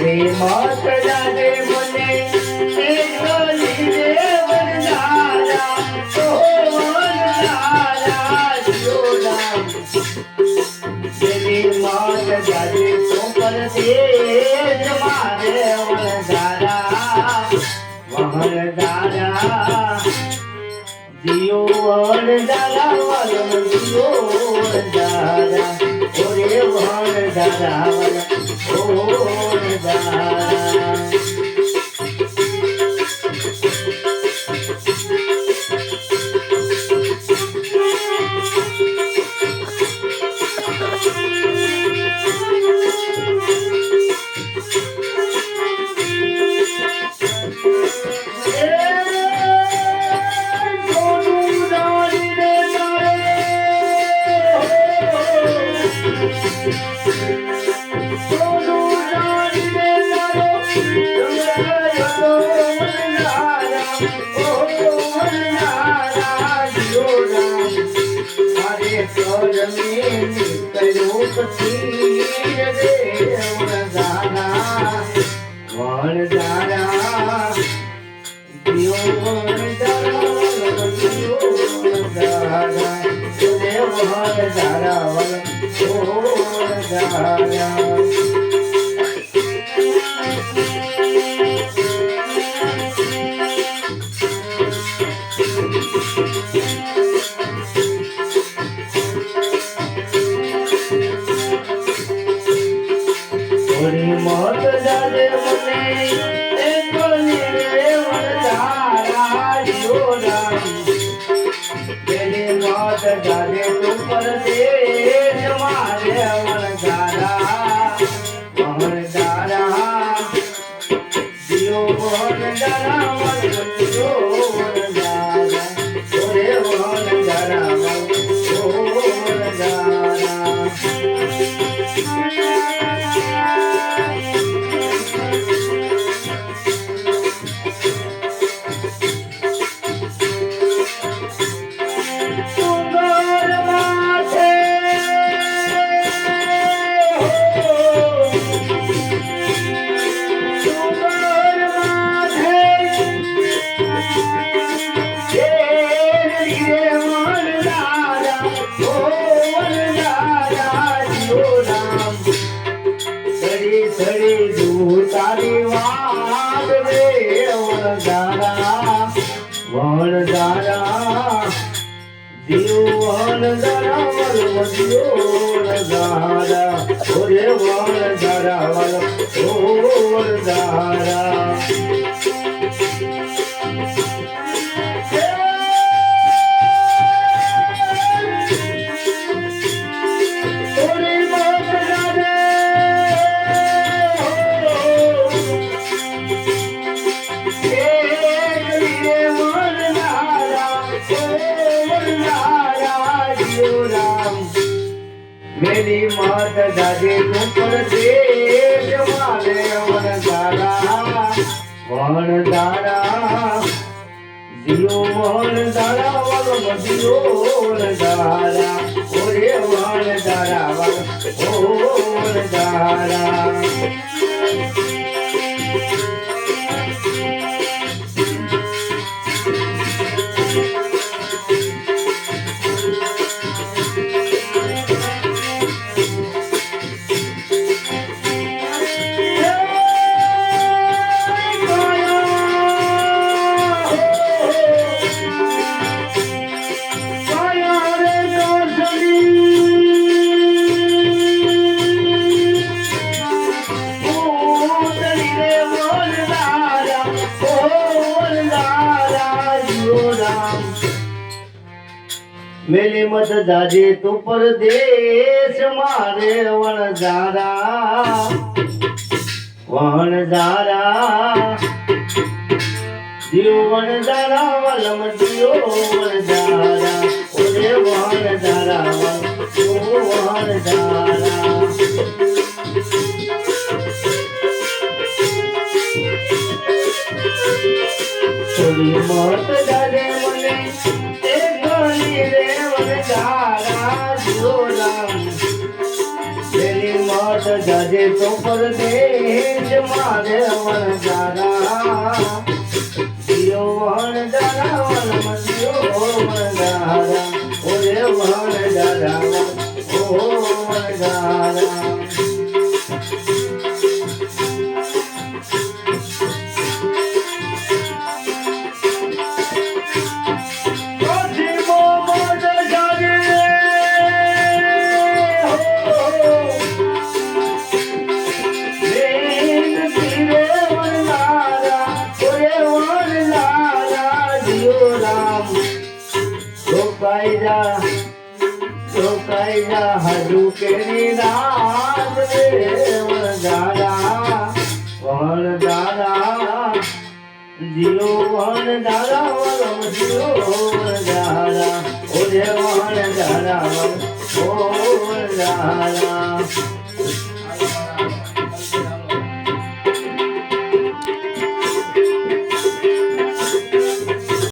રે મત જાગે મને એક લીધે વરદારા ઓ વરદારા જીવરામ તેરી મત જાગે તો પરદેશ મારે વરદારા વરદારા દિયો વરદારા વલમ દિયો વરદારા ઓરે વરદારા વલમ ઓ વરદારા मेरी मात दादी ऊपर देश माले वनदारा दियो वनदारा वल दियो वनदारा ओरे वनदारा वल ओ वनदारा मेली मत जाजे तू परदेश मारे वनदारा दियो वनदारा वलम दियो वनदारा ओरे वनदारा ओ वनदारा थोड़ी मत जाजे मने जाजे તો પરદેશ મારે વણજારા જીઓ વણજારા વલમ જીઓ વણજારા ઓરે વણજારા ઓ વણજારા હજુ કેરી રાત રે વણજારા વણજારા જીઓ વણજારા વલમ જીઓ વણજારા ઓરે વણજારા ઓ વણજારા